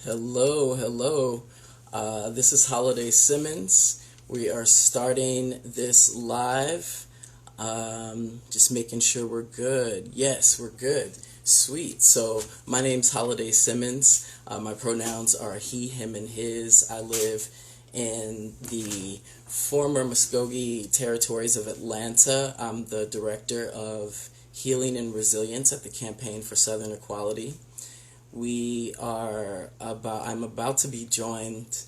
Hello, hello. This is Holiday Simmons. We are starting this live. Just making sure we're good. Yes, we're good. Sweet. So, my name's Holiday Simmons. My pronouns are he, him, and his. I live in the former Muskogee territories of Atlanta. I'm the director of Healing and Resilience at the Campaign for Southern Equality. I'm about to be joined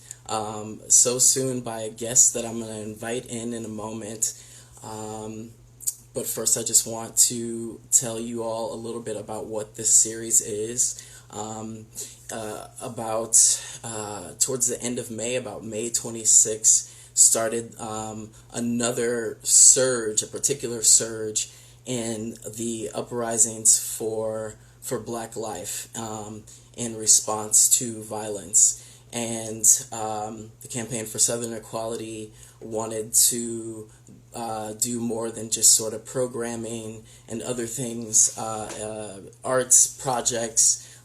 so soon by a guest that I'm going to invite in a moment. But first, I just want to tell you all a little bit about what this series is. Towards the end of May, about May 26th, started another surge, a particular surge in the uprisings for Black life in response to violence. And the Campaign for Southern Equality wanted to do more than just sort of programming and other things, arts projects,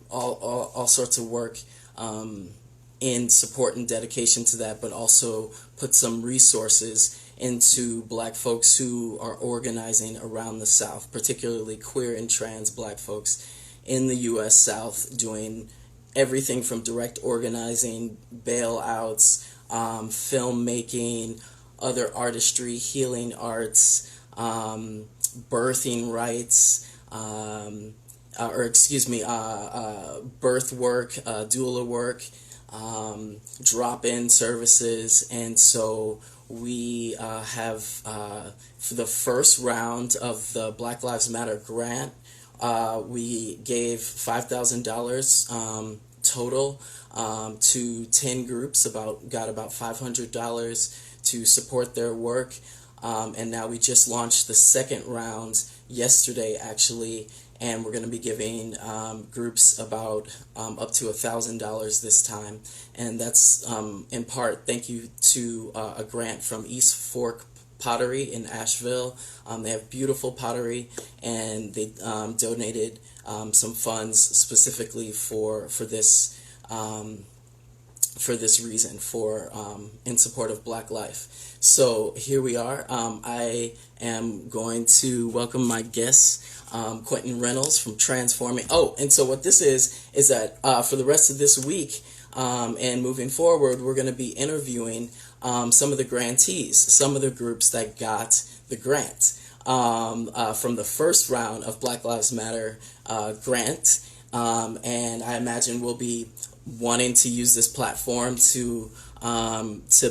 all sorts of work in support and dedication to that, but also put some resources into Black folks who are organizing around the South, particularly queer and trans Black folks in the U.S. South, doing everything from direct organizing, bailouts, filmmaking, other artistry, healing arts, birthing rights, birth work, doula work, drop-in services. And so we have, for the first round of the Black Lives Matter grant, we gave $5,000 total to 10 groups, got about $500 to support their work. And now we just launched the second round yesterday, actually, and we're going to be giving groups about up to $1,000 this time. And that's in part thank you to a grant from East Fork Pottery in Asheville. They have beautiful pottery, and they donated some funds specifically for this reason, in support of Black life. So here we are. I am going to welcome my guest, Quinton Reynolds from Transforming. Oh, and so what this is that for the rest of this week and moving forward, we're going to be interviewing some of the grantees, some of the groups that got the grant from the first round of Black Lives Matter grant. And I imagine we'll be wanting to use this platform to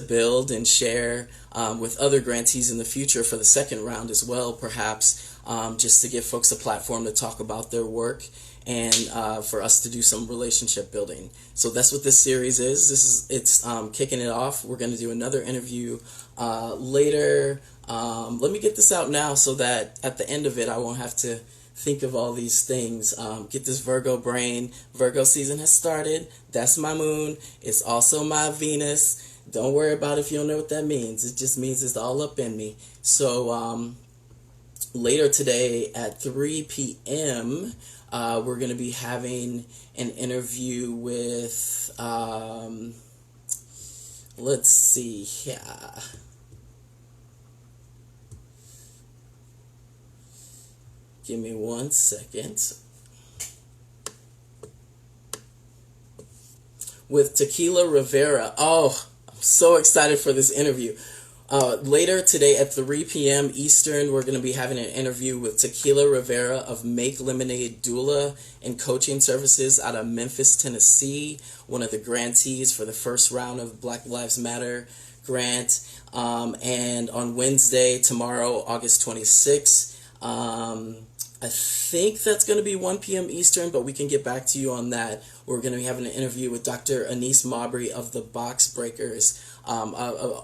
build and share with other grantees in the future for the second round as well, perhaps, just to give folks a platform to talk about their work and for us to do some relationship building. So that's what this series is. It's kicking it off. We're going to do another interview later. Let me get this out now so that at the end of it I won't have to think of all these things. Get this Virgo brain. Virgo season has started. That's my moon. It's also my Venus. Don't worry about it if you don't know what that means. It just means it's all up in me. So later today at 3 p.m., we're going to be having an interview with, let's see, yeah. Give me 1 second. With Tequila Rivera. Oh, I'm so excited for this interview. Later today at 3 p.m. Eastern, we're going to be having an interview with Tequila Rivera of Make Lemonade Doula and Coaching Services out of Memphis, Tennessee, one of the grantees for the first round of Black Lives Matter grant. And on Wednesday, tomorrow, August 26th, I think that's going to be 1 p.m. Eastern, but we can get back to you on that. We're going to be having an interview with Dr. Anise Mabry of the Box Breakers, an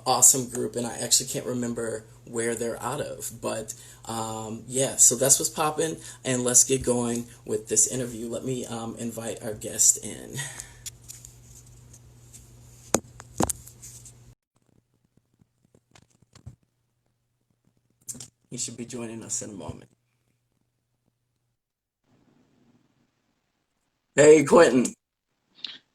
awesome group, and I actually can't remember where they're out of. But yeah, so that's what's popping, and let's get going with this interview. Let me invite our guest in. He should be joining us in a moment. Hey, Quentin,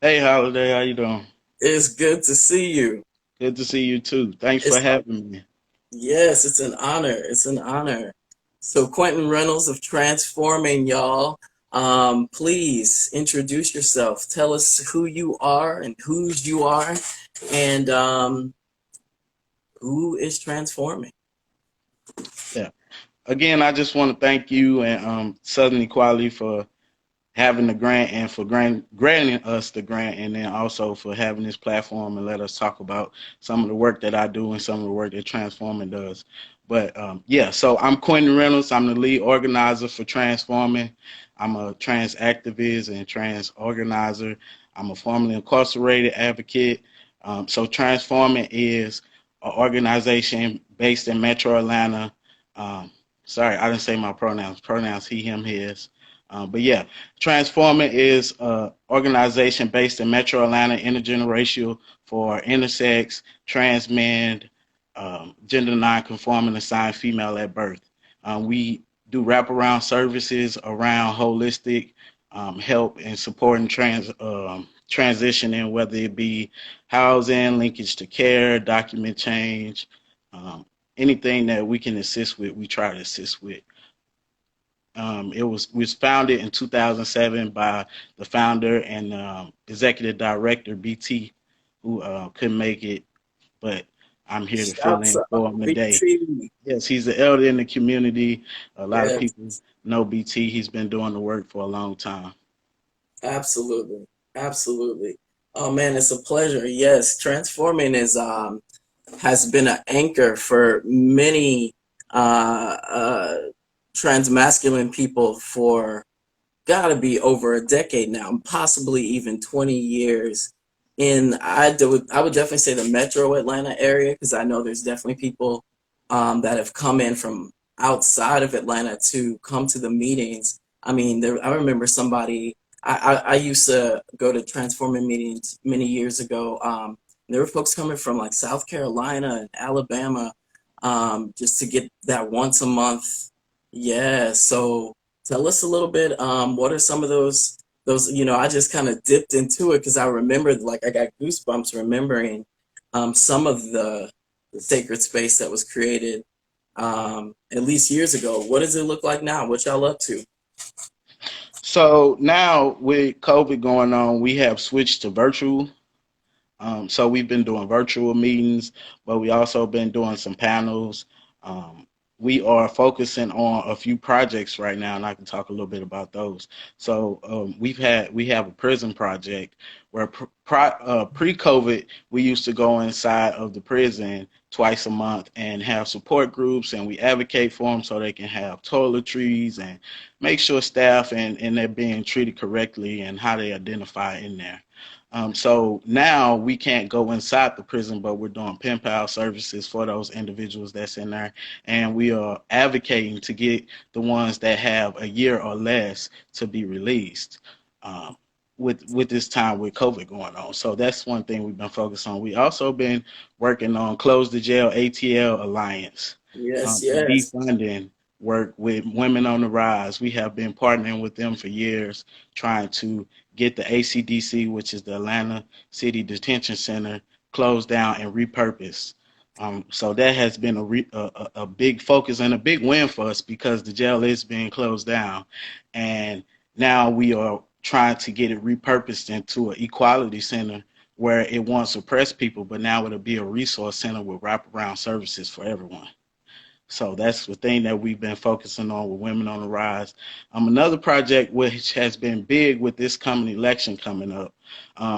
Hey, Holiday, how you doing? it's good to see you. Good to see you too. Thanks for It's having me. yes, it's an honor. It's an honor. So, Quentin Reynolds of Transforming, y'all. Please introduce yourself. Tell us who you are and whose you are, and who is transforming. Yeah. Again, I just want to thank you and Southern Equality for having the grant and for granting us the grant, and then also for having this platform and let us talk about some of the work that I do and some of the work that Transforming does. But yeah, so I'm Quinton Reynolds. I'm the lead organizer for Transforming. I'm a trans activist and trans organizer. I'm a formerly incarcerated advocate. So Transforming is an organization based in Metro Atlanta. Um, Sorry, I didn't say my pronouns. Pronouns he, him, his. But yeah, Transforming is an organization based in Metro Atlanta, intergenerational for intersex, trans men, gender non-conforming, assigned female at birth. We do wraparound services around holistic help and supporting transitioning, whether it be housing, linkage to care, document change, um, anything that we can assist with, we try to assist with. It was founded in 2007 by the founder and executive director BT, who couldn't make it, but I'm here to fill Shouts in out, for him today. BT. Yes, he's the elder in the community. A lot of Yes, people know BT. He's been doing the work for a long time. absolutely, absolutely. Oh man, it's a pleasure. Yes, transforming is has been an anchor for many uh, uh, transmasculine people for gotta be over a decade now, possibly even 20 years. I would definitely say the Metro Atlanta area because I know there's definitely people that have come in from outside of Atlanta to come to the meetings. I mean, I remember somebody. I used to go to transforming meetings many years ago. There were folks coming from like South Carolina and Alabama, just to get that once a month. Yeah, so tell us a little bit. What are some of those? I just kind of dipped into it because I remembered, like, I got goosebumps remembering some of the sacred space that was created at least years ago. What does it look like now? What y'all up to? So now with COVID going on, we have switched to virtual. So we've been doing virtual meetings, but we also been doing some panels. Um, we are focusing on a few projects right now, and I can talk a little bit about those. So we have a prison project where pre-COVID we used to go inside of the prison twice a month and have support groups, and we advocate for them so they can have toiletries and make sure staff and they're being treated correctly and how they identify in there. So now we can't go inside the prison, but we're doing pen pal services for those individuals that's in there, and we are advocating to get the ones that have a year or less to be released. Um, with this time with COVID going on, so that's one thing we've been focused on. We also been working on Close the Jail ATL Alliance, Yes, and yes, defunding work with Women on the Rise. We have been partnering with them for years, trying to get the ACDC, which is the Atlanta City Detention Center, closed down and repurposed. So that has been a big focus and a big win for us because the jail is being closed down, and now we are trying to get it repurposed into an equality center where it once oppressed people, but now it'll be a resource center with wraparound services for everyone. So that's the thing that we've been focusing on with Women on the Rise. Another project which has been big with this coming election coming up.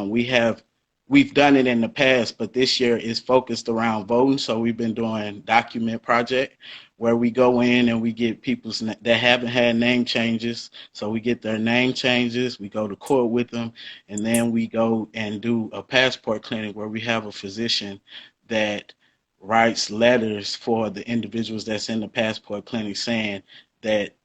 We have we've done it in the past, but this year is focused around voting. So we've been doing document project where we go in and we get people that haven't had name changes. So we get their name changes. We go to court with them, and then we go and do a passport clinic where we have a physician that writes letters for the individuals that's in the passport clinic saying that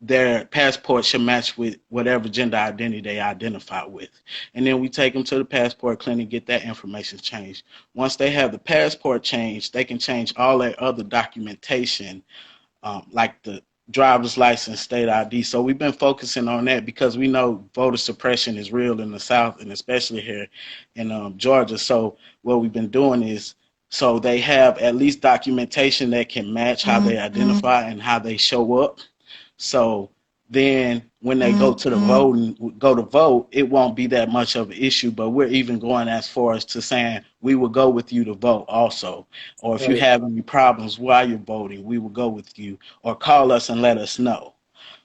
their passport should match with whatever gender identity they identify with. And then we take them to the passport clinic, get that information changed. Once they have the passport changed, they can change all their other documentation, like driver's license, state ID. So we've been focusing on that because we know voter suppression is real in the South and especially here in Georgia. So what we've been doing is so they have at least documentation that can match how they identify and how they show up. So then when they go to the vote and go to vote, it won't be that much of an issue. But we're even going as far as to saying we will go with you to vote also. Or if you Right. have any problems while you're voting, we will go with you or call us and let us know.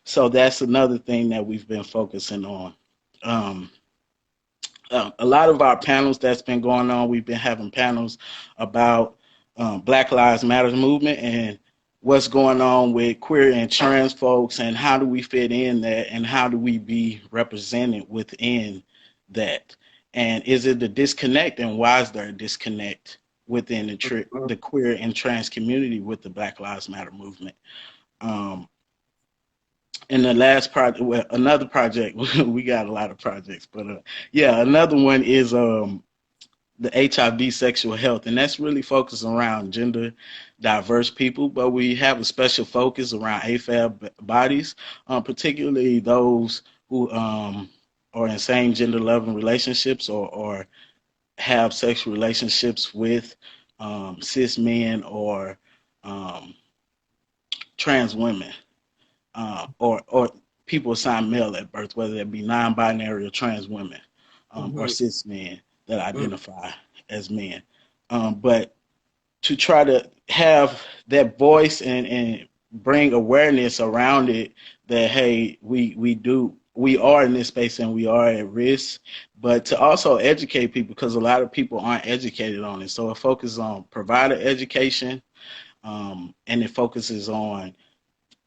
So that's another thing that we've been focusing on. Um, a lot of our panels that's been going on, we've been having panels about Black Lives Matter movement and what's going on with queer and trans folks and how do we fit in that and how do we be represented within that. And is it a disconnect and why is there a disconnect within the queer and trans community with the Black Lives Matter movement? Um, and the last project, well, another project, we got a lot of projects, but yeah, another one is the HIV sexual health, and that's really focused around gender diverse people, but we have a special focus around AFAB bodies, particularly those who are in same gender loving relationships or have sexual relationships with cis men or um, trans women or people assigned male at birth, whether it be non-binary or trans women or Mm-hmm. cis men that Mm-hmm. identify as men. But to try to have that voice and bring awareness around it that hey, we are in this space and we are at risk, but to also educate people because a lot of people aren't educated on it. So it focuses on provider education and it focuses on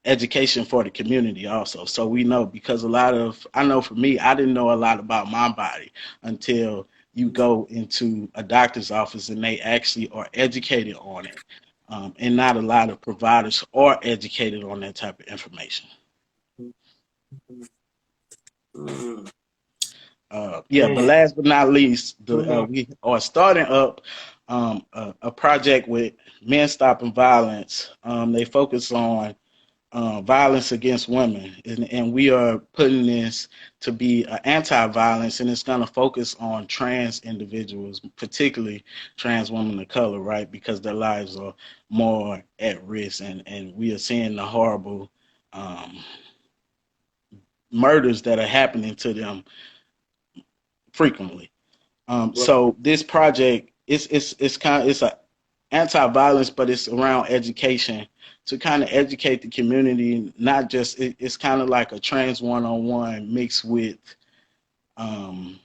education for the community also. So we know because I know for me, I didn't know a lot about my body until you go into a doctor's office and they actually are educated on it. And not a lot of providers are educated on that type of information. Mm-hmm. Yeah, but Man. last but not least, Mm-hmm. we are starting up a project with Men Stopping Violence. They focus on violence against women, and we are putting this to be anti-violence, and it's going to focus on trans individuals, particularly trans women of color, right? Because their lives are more at risk, and we are seeing the horrible um, murders that are happening to them frequently. Right. So this project it's kind of it's a anti-violence, but it's around education to kind of educate the community. Not just it's kind of like a trans one-on-one mixed with um,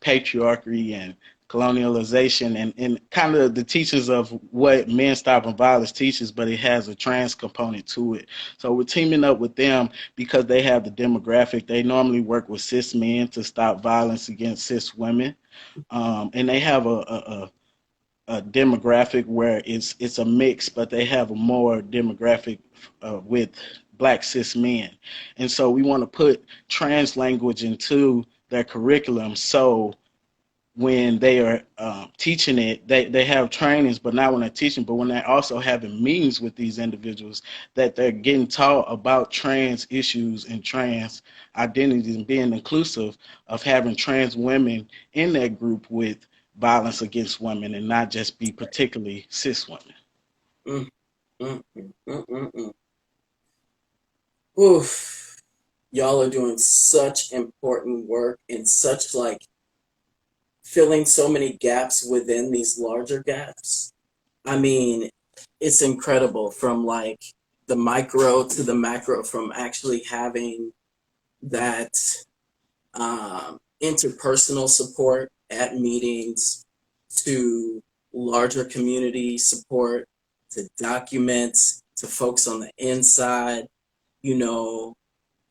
patriarchy and colonialization and kind of the teachings of what Men Stopping Violence teaches, but it has a trans component to it. So we're teaming up with them because they have the demographic. They normally work with cis men to stop violence against cis women, and they have a demographic where it's a mix, but they have a more demographic with black cis men, and so we want to put trans language into their curriculum. So when they are teaching it, they have trainings, but not when they're teaching, but when they're also having meetings with these individuals, that they're getting taught about trans issues and trans identities and being inclusive of having trans women in that group with violence against women and not just be particularly cis women. Mm-hmm. Mm-hmm. Oof. Y'all are doing such important work and such like filling so many gaps within these larger gaps. I mean, it's incredible from like the micro to the macro, from actually having that interpersonal support at meetings to larger community support to documents to folks on the inside. You know,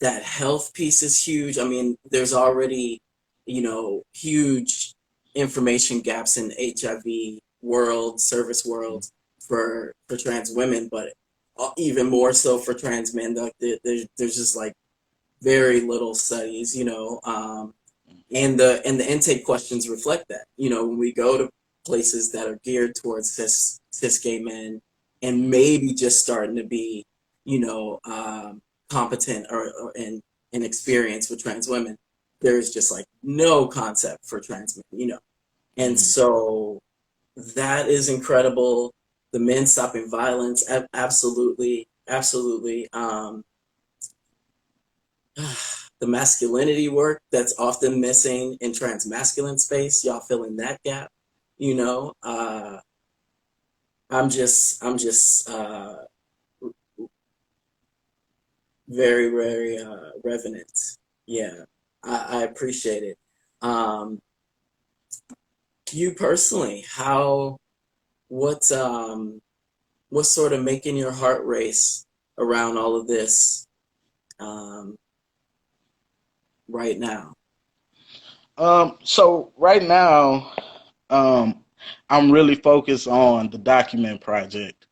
that health piece is huge. I mean, there's already, huge information gaps in HIV world, service world for trans women, but even more so for trans men. Like there's just like very little studies, and the intake questions reflect that. When we go to places that are geared towards cis gay men, and maybe just starting to be competent and experience with trans women, there's just like no concept for trans men. And Mhm. so that is incredible. The men stopping violence, absolutely, absolutely. The masculinity work that's often missing in transmasculine space, y'all filling that gap. You know, I'm just very, very revenant. Yeah, I appreciate it. Um, you personally, what's sort of making your heart race around all of this um, right now? So right now, um, I'm really focused on the document project.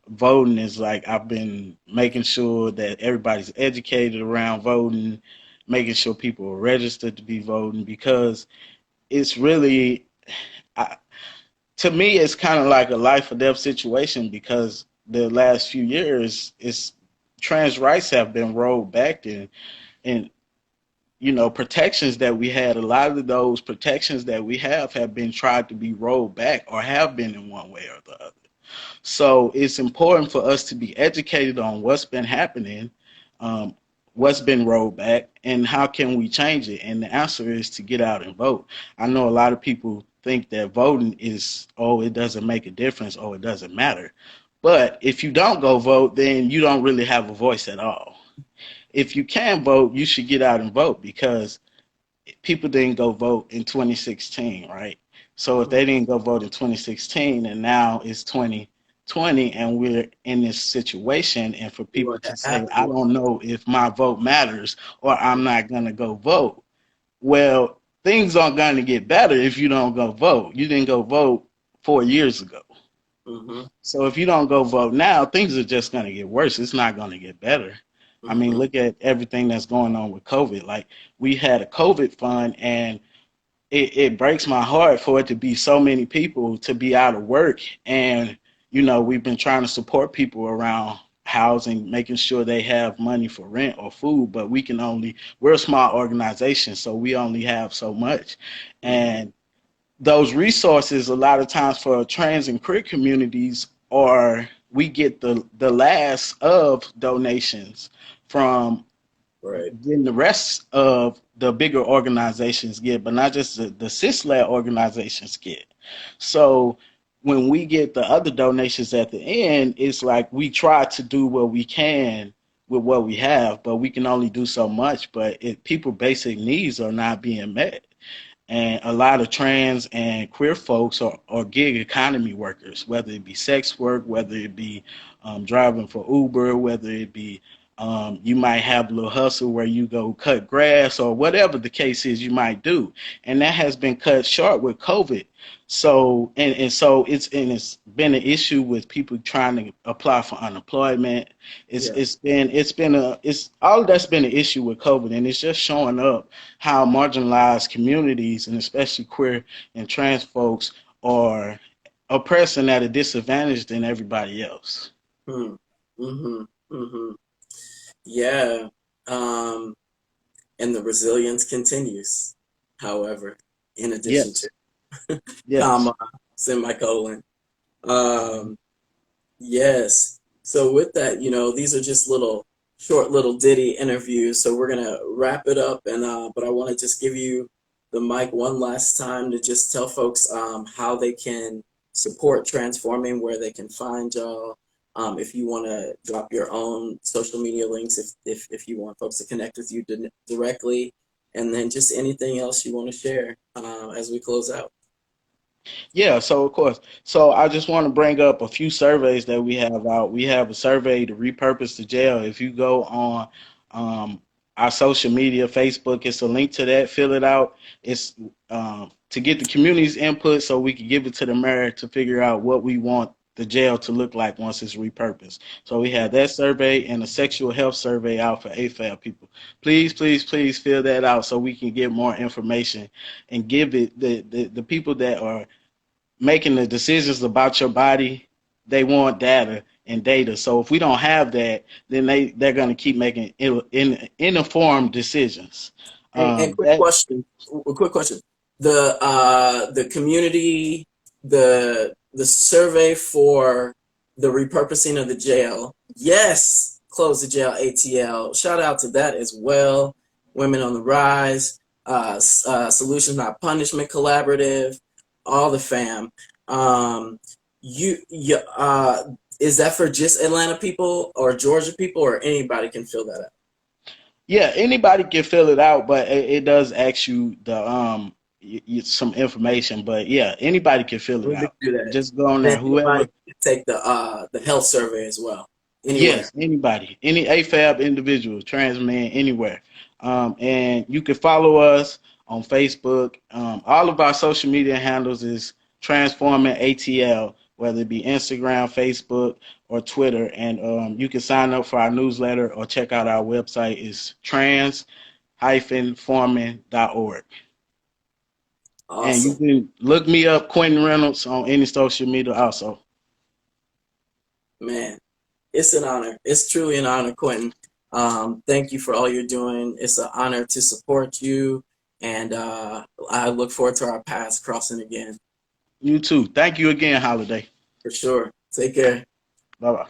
Voting is like I've been making sure that everybody's educated around voting, making sure people are registered to be voting because it's really, I, to me, it's kind of like a life or death situation because the last few years, it's trans rights have been rolled back and protections that we had, a lot of those protections that we have been tried to be rolled back or have been in one way or the other. So it's important for us to be educated on what's been happening, um, what's been rolled back, and how can we change it. And the answer is to get out and vote. I know a lot of people think that voting is, oh, it doesn't make a difference, or it doesn't matter. But if you don't go vote, then you don't really have a voice at all. If you can vote, you should get out and vote because people didn't go vote in 2016, right? So if Mhm. they didn't go vote in 2016 and now it's 2020 and we're in this situation, and for people What to say, happened? I don't know if my vote matters or I'm not going to go vote, well, things aren't going to get better if you don't go vote. You didn't go vote 4 years ago. Mm-hmm, So if you don't go vote now, things are just going to get worse. It's not going to get better. I mean, mm-hmm, look at everything that's going on with COVID. Like, we had a COVID fund, and it breaks my heart for it to be so many people to be out of work. And, we've been trying to support people around housing, making sure they have money for rent or food, but we're a small organization, so we only have so much. mm-hmm. And those resources a lot of times for trans and queer communities are we get the last of donations from Right. then the rest of the bigger organizations get, but not just the cis-led organizations get. So when we get the other donations at the end, it's like we try to do what we can with what we have, but we can only do so much. But people basic needs are not being met. And a lot of trans and queer folks are gig economy workers, whether it be sex work, whether it be driving for Uber, whether it be you might have a little hustle where you go cut grass or whatever the case is you might do. And that has been cut short with COVID. So it's been an issue with people trying to apply for unemployment. Yeah. It's all of that's been an issue with COVID, and it's just showing up how marginalized communities and especially queer and trans folks are oppressed and at a disadvantage than everybody else. Mm. Mm-hmm. Mm-hmm. Yeah. Um, and the resilience continues, however, in addition to Yes, yes. comma, semicolon. Um, yes. So with that, these are just short little ditty interviews. So we're gonna wrap it up, and but I want to just give you the mic one last time to just tell folks how they can support transforming, where they can find y'all. If you want to drop your own social media links, if you want folks to connect with you directly, and then just anything else you want to share as we close out. Yeah, so of course. So I just want to bring up a few surveys that we have out. We have a survey to repurpose the jail. If you go on um, our social media, Facebook, it's a link to that. Fill it out. It's to get the community's input so we can give it to the mayor to figure out what we want the jail to look like once it's repurposed. So we have that survey and a sexual health survey out for AFAB people. Please, please, please fill that out so we can get more information and give it the people that are making the decisions about your body, they want data. and data. So if we don't have that, then they're going to keep making informed decisions. And quick That question, a quick question. The community, the survey for the repurposing of the jail. Yes, close the jail ATL. Shout out to that as well. Women on the Rise, Solutions Not Punishment Collaborative, all the fam. Is that for just Atlanta people or Georgia people, or anybody can fill that out? Yeah, anybody can fill it out, but it does ask you the some information. But yeah, anybody can fill it We could out. do that. Just go on Then there. anybody Whoever. can take the health survey as well. Anywhere. Yes, anybody, any AFAB individual, trans man, anywhere. And you can follow us on Facebook. All of our social media handles is Transforming ATL, whether it be Instagram, Facebook, or Twitter. And you can sign up for our newsletter or check out our website is trans-forming.org. And you Awesome. can look me up, Quinton Reynolds, on any social media also. Man, it's an honor. It's truly an honor, Quentin. Thank you for all you're doing. It's an honor to support you. And I look forward to our paths crossing again. You too. Thank you again, Holiday. For sure. Take care. Bye bye.